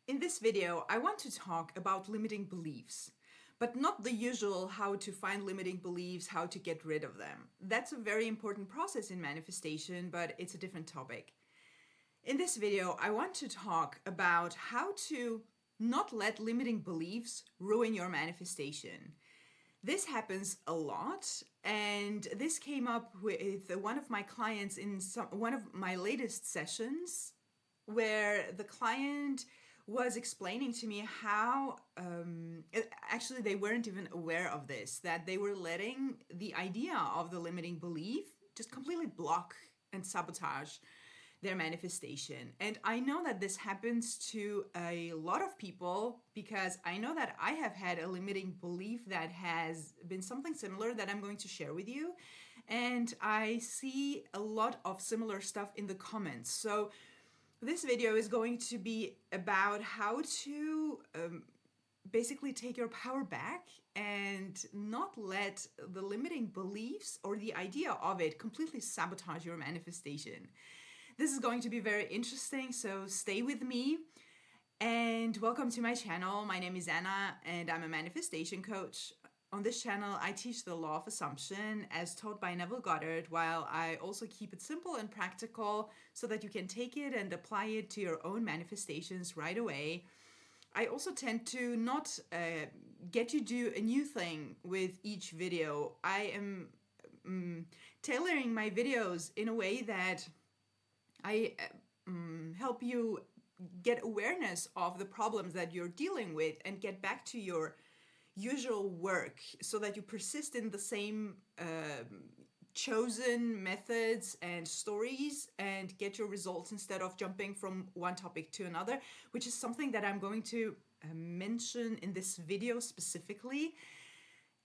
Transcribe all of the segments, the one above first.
In this video, I want to talk about limiting beliefs, but not the usual how to find limiting beliefs, how to get rid of them. That's a very important process in manifestation, but it's a different topic. In this video, I want to talk about how to not let limiting beliefs ruin your manifestation. This happens a lot, and this came up with one of my clients in one of my latest sessions, where the client was explaining to me how actually they weren't even aware of this, that they were letting the idea of the limiting belief just completely block and sabotage their manifestation. And I know that this happens to a lot of people because I know that I have had a limiting belief that has been something similar that I'm going to share with you. And I see a lot of similar stuff in the comments. So this video is going to be about how to basically take your power back and not let the limiting beliefs or the idea of it completely sabotage your manifestation. This is going to be very interesting, so stay with me. And welcome to my channel. My name is Anna and I'm a manifestation coach. On this channel, I teach the law of assumption as taught by Neville Goddard, while I also keep it simple and practical so that you can take it and apply it to your own manifestations right away. I also tend to not get you do a new thing with each video. I am tailoring my videos in a way that I help you get awareness of the problems that you're dealing with and get back to your usual work so that you persist in the same chosen methods and stories and get your results instead of jumping from one topic to another, which is something that I'm going to mention in this video specifically.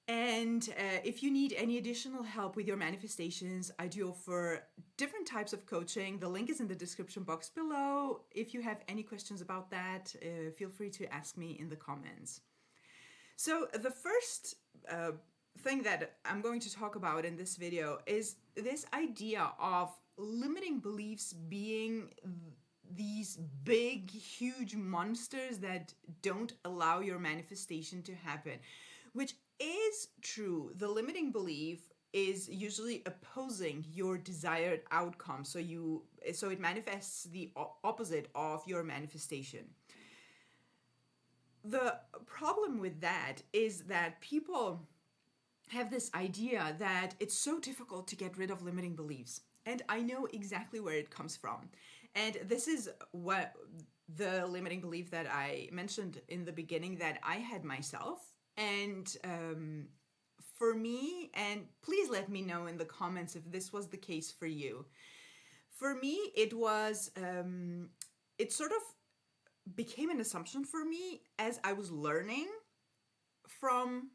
And if you need any additional help with your manifestations, I do offer different types of coaching. The link is in the description box below. If you have any questions about that, feel free to ask me in the comments. So the first thing that I'm going to talk about in this video is this idea of limiting beliefs being these big, huge monsters that don't allow your manifestation to happen, which is true. The limiting belief is usually opposing your desired outcome, so it manifests the opposite of your manifestation. The problem with that is that people have this idea that it's so difficult to get rid of limiting beliefs. And I know exactly where it comes from. And this is what the limiting belief that I mentioned in the beginning that I had myself. And for me, and please let me know in the comments if this was the case for you. For me, it was, it sort of became an assumption for me as I was learning from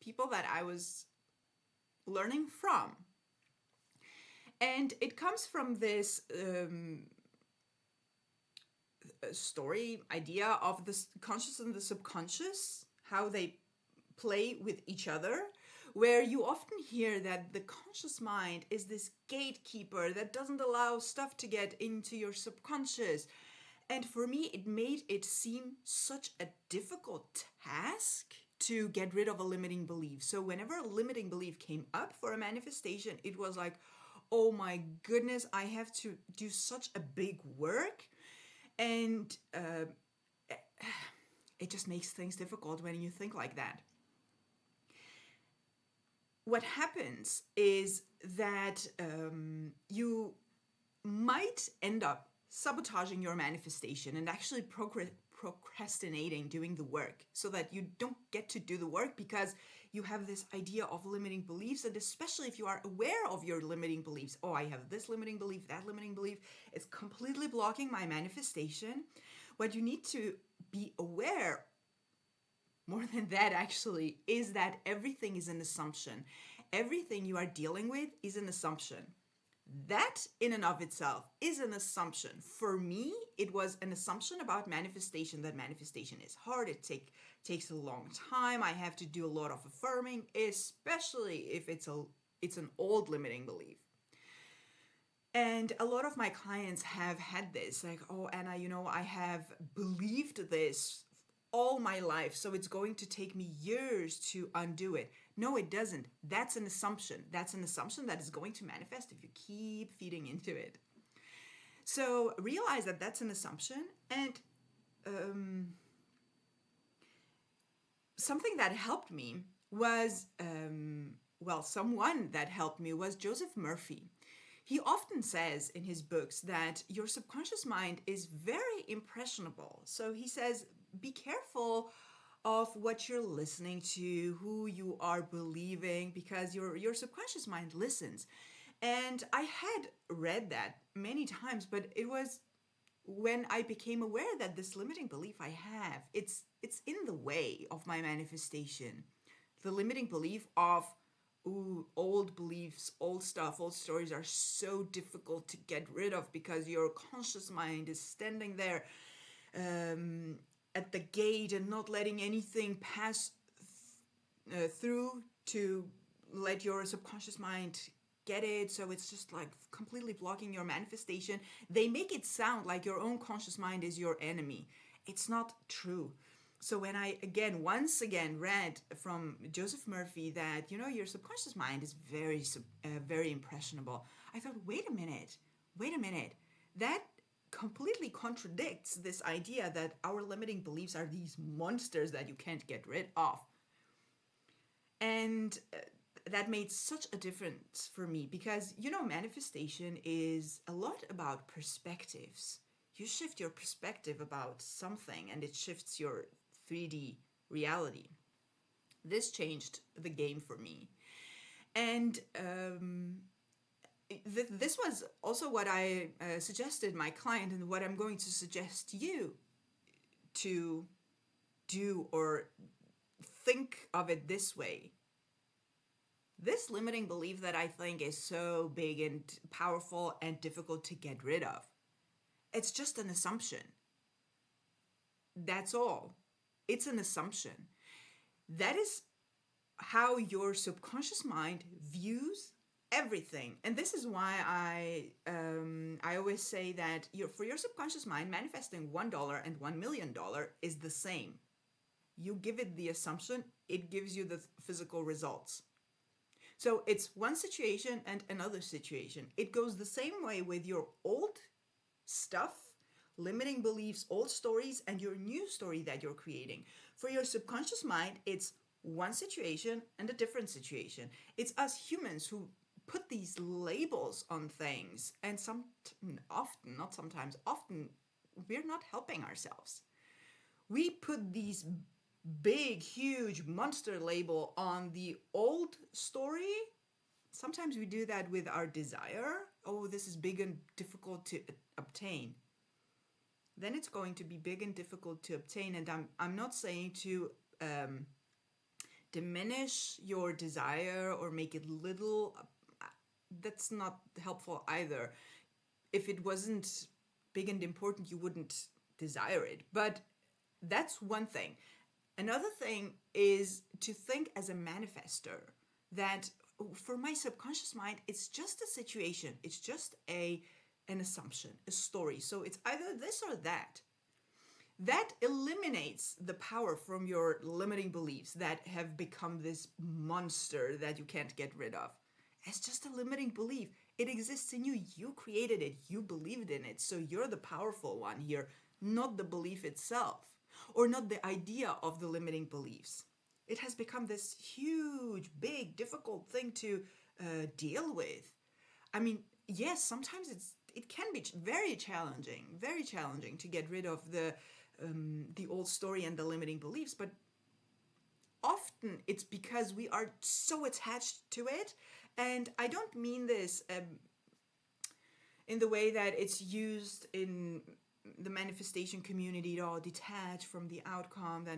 people that I was learning from. And it comes from this story idea of the conscious and the subconscious, how they play with each other, where you often hear that the conscious mind is this gatekeeper that doesn't allow stuff to get into your subconscious. And for me, it made it seem such a difficult task to get rid of a limiting belief. So whenever a limiting belief came up for a manifestation, it was like, oh my goodness, I have to do such a big work. And it just makes things difficult when you think like that. What happens is that you might end up sabotaging your manifestation and actually procrastinating doing the work so that you don't get to do the work because you have this idea of limiting beliefs. And especially if you are aware of your limiting beliefs, oh, I have this limiting belief, that limiting belief, it's completely blocking my manifestation. What you need to be aware more than that actually is that everything is an assumption. Everything you are dealing with is an assumption. That in and of itself is an assumption. For me, it was an assumption about manifestation, that manifestation is hard, it takes a long time, I have to do a lot of affirming, especially if it's an old limiting belief. And a lot of my clients have had this, like, oh, Anna, I have believed this all my life, so it's going to take me years to undo it. No, it doesn't. That's an assumption. That's an assumption that is going to manifest if you keep feeding into it. So realize that that's an assumption. And something that helped me was, someone that helped me was Joseph Murphy. He often says in his books that your subconscious mind is very impressionable. So he says, be careful of what you're listening to, who you are believing, because your subconscious mind listens. And I had read that many times, but it was when I became aware that this limiting belief I have, it's in the way of my manifestation. The limiting belief of, ooh, old beliefs, old stuff, old stories are so difficult to get rid of because your conscious mind is standing there at the gate and not letting anything pass through to let your subconscious mind get it. So it's just like completely blocking your manifestation. They make it sound like your own conscious mind is your enemy. It's not true. So when I once again read from Joseph Murphy that your subconscious mind is very impressionable, I thought, wait a minute, that completely contradicts this idea that our limiting beliefs are these monsters that you can't get rid of. And that made such a difference for me because manifestation is a lot about perspectives. You shift your perspective about something and it shifts your 3D reality. This changed the game for me. And this was also what I suggested my client and what I'm going to suggest you to do or think of it this way. This limiting belief that I think is so big and powerful and difficult to get rid of, it's just an assumption. That's all. It's an assumption. That is how your subconscious mind views everything. And this is why I always say that for your subconscious mind, manifesting $1 and $1 million is the same. You give it the assumption, it gives you the physical results. So it's one situation and another situation. It goes the same way with your old stuff, limiting beliefs, old stories, and your new story that you're creating. For your subconscious mind, it's one situation and a different situation. It's us humans who put these labels on things, and often, we're not helping ourselves. We put these big, huge monster label on the old story. Sometimes we do that with our desire. Oh, this is big and difficult to obtain. Then it's going to be big and difficult to obtain. And I'm not saying to diminish your desire or make it little. That's not helpful either. If it wasn't big and important, you wouldn't desire it. But that's one thing. Another thing is to think as a manifester, that for my subconscious mind, it's just a situation. It's just an assumption, a story. So it's either this or that. That eliminates the power from your limiting beliefs that have become this monster that you can't get rid of. It's just a limiting belief. It exists in you. You created it. You believed in it. So you're the powerful one here, not the belief itself, or not the idea of the limiting beliefs. It has become this huge, big, difficult thing to deal with. I mean, yes, sometimes it can be very challenging to get rid of the old story and the limiting beliefs, but often it's because we are so attached to it. And I don't mean this in the way that it's used in the manifestation community, at all, detached from the outcome.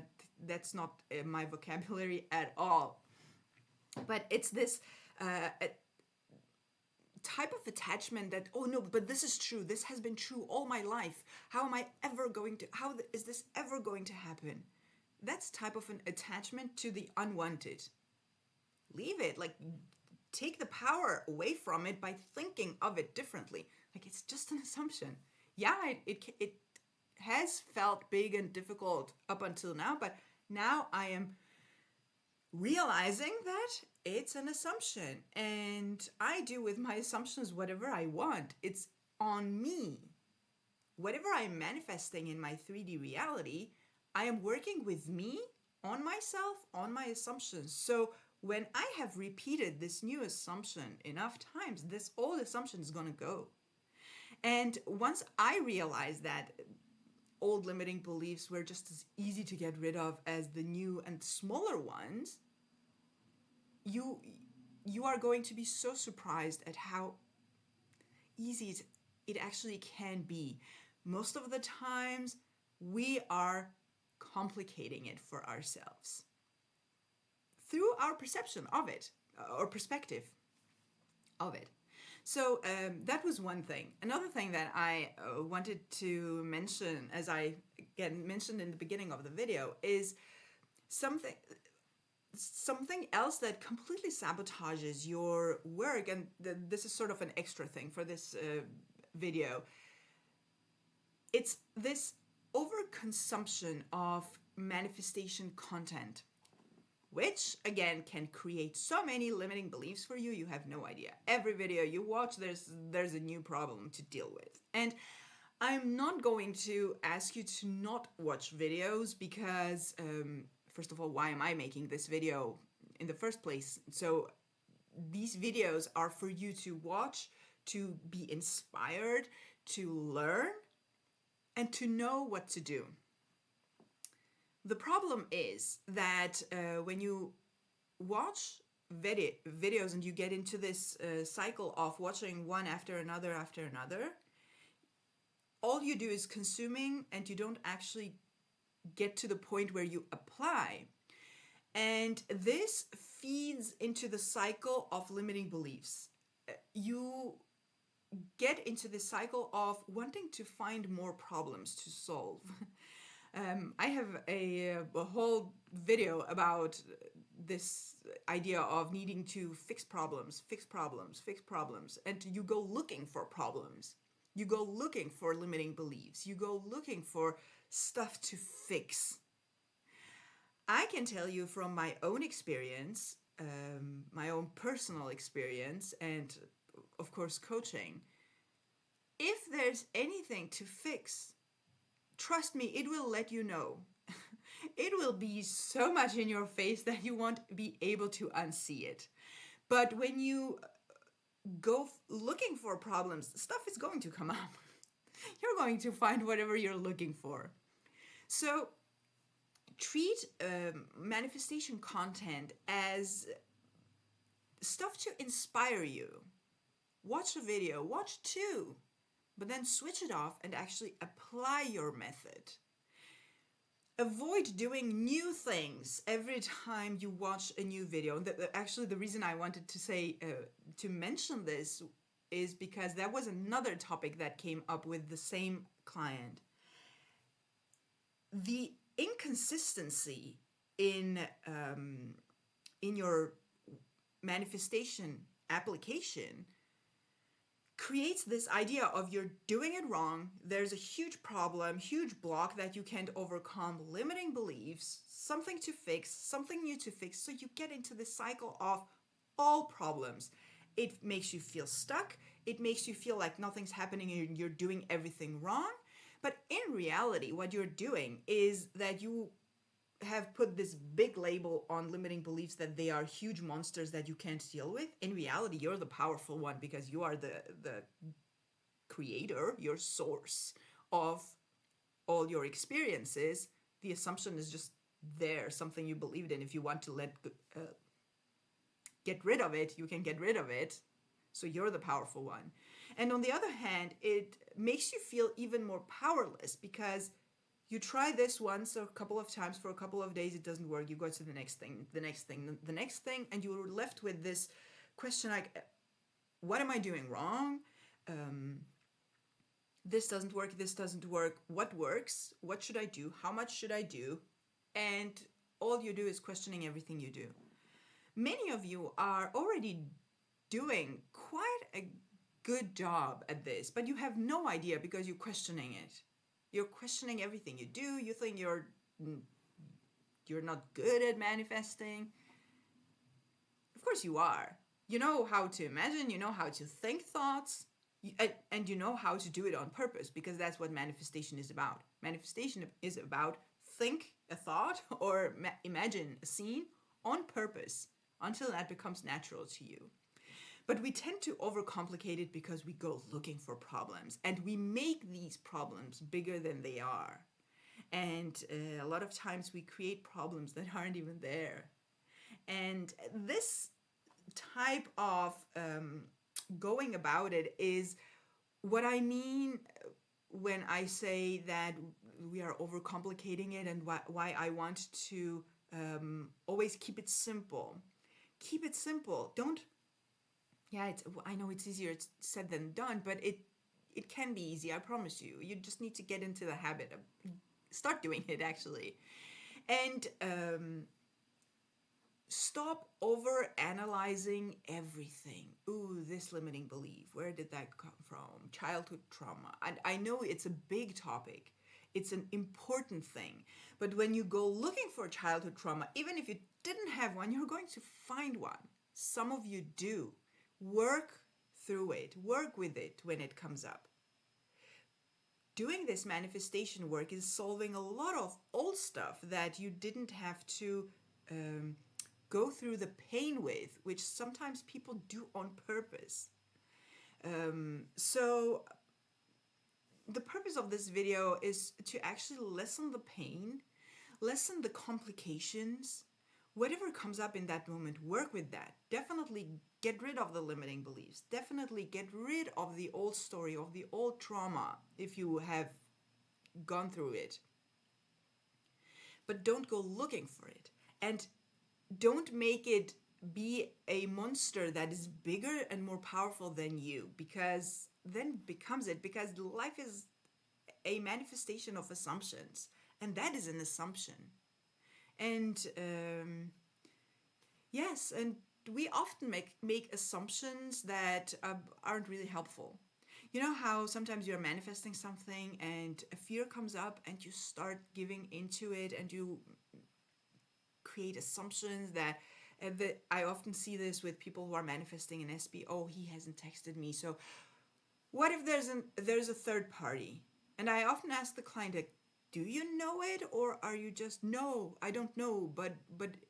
That's not my vocabulary at all. But it's this type of attachment that, oh no, but this is true. This has been true all my life. How is this ever going to happen? That's type of an attachment to the unwanted. Leave it. Like, take the power away from it by thinking of it differently. Like, it's just an assumption. Yeah, it has felt big and difficult up until now, but now I am realizing that it's an assumption, and I do with my assumptions whatever I want. It's on me. Whatever I'm manifesting in my 3D reality, I am working with me, on myself, on my assumptions. So when I have repeated this new assumption enough times, this old assumption is going to go. And once I realized that old limiting beliefs were just as easy to get rid of as the new and smaller ones, you are going to be so surprised at how easy it actually can be. Most of the times, we are complicating it for ourselves through our perception of it, or perspective of it. So that was one thing. Another thing that I wanted to mention, as I again mentioned in the beginning of the video, is something else that completely sabotages your work. And this is sort of an extra thing for this video. It's this overconsumption of manifestation content, which again can create so many limiting beliefs for you. You have no idea. Every video you watch, there's a new problem to deal with. And I'm not going to ask you to not watch videos because, first of all, why am I making this video in the first place? So these videos are for you to watch, to be inspired, to learn, and to know what to do. The problem is that when you watch videos and you get into this cycle of watching one after another, all you do is consuming, and you don't actually get to the point where you apply. And this feeds into the cycle of limiting beliefs. You get into the cycle of wanting to find more problems to solve. I have a whole video about this idea of needing to fix problems, and you go looking for problems. You go looking for limiting beliefs. You go looking for stuff to fix. I can tell you from my own experience, my own personal experience, and of course coaching, if there's anything to fix, trust me, it will let you know. It will be so much in your face that you won't be able to unsee it. But when you go looking for problems, stuff is going to come up. You're going to find whatever you're looking for. So treat manifestation content as stuff to inspire you. Watch a video, watch two, but then switch it off and actually apply your method. Avoid doing new things every time you watch a new video. Actually, the reason I wanted to say, to mention this is because that was another topic that came up with the same client. The inconsistency in your manifestation application creates this idea of you're doing it wrong, there's a huge problem, huge block that you can't overcome, limiting beliefs, something to fix, something new to fix, so you get into this cycle of all problems. It makes you feel stuck, it makes you feel like nothing's happening and you're doing everything wrong, but in reality, what you're doing is that you have put this big label on limiting beliefs that they are huge monsters that you can't deal with. In reality, you're the powerful one because you are the creator, your source of all your experiences. The assumption is just there, something you believed in. If you want to get rid of it, you can get rid of it. So you're the powerful one. And on the other hand, it makes you feel even more powerless because you try this once or a couple of times for a couple of days, it doesn't work. You go to the next thing, and you're left with this question like, what am I doing wrong? This doesn't work. What works? What should I do? How much should I do? And all you do is questioning everything you do. Many of you are already doing quite a good job at this, but you have no idea because you're questioning it. You're questioning everything you do. You think you're not good at manifesting. Of course you are. You know how to imagine, you know how to think thoughts, and you know how to do it on purpose, because that's what manifestation is about. Manifestation is about think a thought or imagine a scene on purpose until that becomes natural to you. But we tend to overcomplicate it because we go looking for problems and we make these problems bigger than they are. And a lot of times we create problems that aren't even there. And this type of going about it is what I mean when I say that we are overcomplicating it, and why I want to always keep it simple. Keep it simple. Don't. Yeah, I know it's easier said than done, but it can be easy. I promise you. You just need to get into the habit of start doing it actually, and stop over analyzing everything. Ooh, this limiting belief, where did that come from? Childhood trauma. And I know it's a big topic. It's an important thing. But when you go looking for childhood trauma, even if you didn't have one, you're going to find one. Some of you do. Work through it. Work with it when it comes up. Doing this manifestation work is solving a lot of old stuff that you didn't have to go through the pain with, which sometimes people do on purpose. So the purpose of this video is to actually lessen the pain, lessen the complications. Whatever comes up in that moment, work with that. Definitely get rid of the limiting beliefs. Definitely get rid of the old story, of the old trauma, if you have gone through it. But don't go looking for it. And don't make it be a monster that is bigger and more powerful than you, because then becomes it, because life is a manifestation of assumptions, and that is an assumption. And yes, and we often make assumptions that aren't really helpful. You know how sometimes you're manifesting something and a fear comes up and you start giving into it and you create assumptions that I often see this with people who are manifesting an SB. Oh, he hasn't texted me. So what if there's a third party? And I often ask the client, like, do you know it, or are you just, no, I don't know, but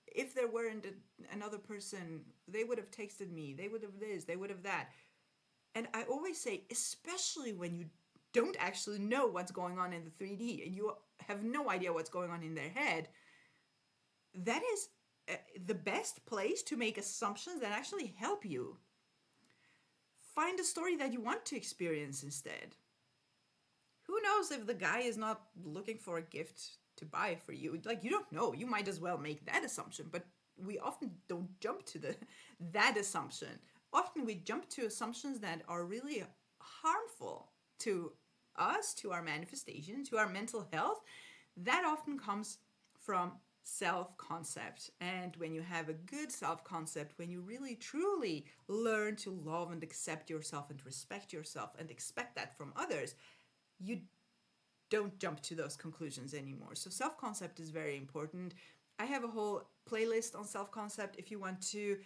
if there weren't another person, they would have texted me, they would have this, they would have that. And I always say, especially when you don't actually know what's going on in the 3D and you have no idea what's going on in their head, that is the best place to make assumptions that actually help you. Find a story that you want to experience instead. Who knows if the guy is not looking for a gift to buy for you? Like, you don't know. You might as well make that assumption, but we often don't jump to that assumption. Often we jump to assumptions that are really harmful to us, to our manifestation, to our mental health. That often comes from self-concept. And when you have a good self-concept, when you really truly learn to love and accept yourself and respect yourself and expect that from others, you don't jump to those conclusions anymore. So self-concept is very important. I have a whole playlist on self-concept if you want to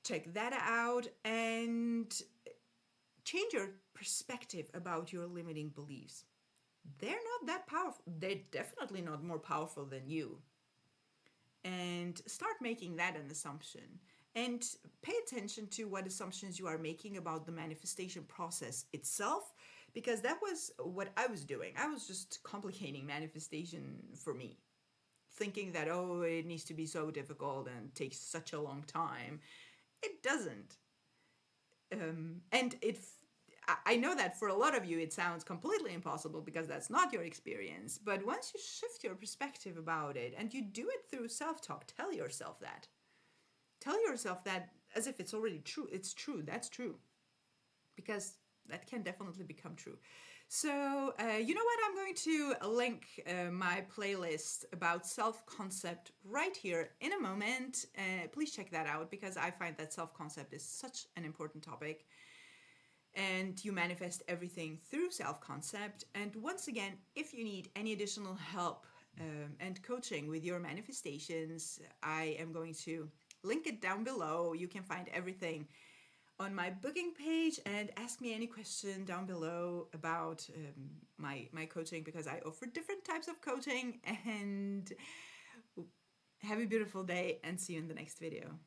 check that out and change your perspective about your limiting beliefs. They're not that powerful. They're definitely not more powerful than you. And start making that an assumption. And pay attention to what assumptions you are making about the manifestation process itself, because that was what I was doing. I was just complicating manifestation for me, thinking that, oh, it needs to be so difficult and takes such a long time. It doesn't. And I know that for a lot of you it sounds completely impossible because that's not your experience. But once you shift your perspective about it and you do it through self-talk, tell yourself that. Tell yourself that as if it's already true. It's true. That's true. Because that can definitely become true. So, you know what? I'm going to link my playlist about self concept right here in a moment. Please check that out because I find that self concept is such an important topic. And you manifest everything through self concept. And once again, if you need any additional help and coaching with your manifestations, I am going to link it down below. You can find everything on my booking page and ask me any question down below about my coaching because I offer different types of coaching. And have a beautiful day and see you in the next video.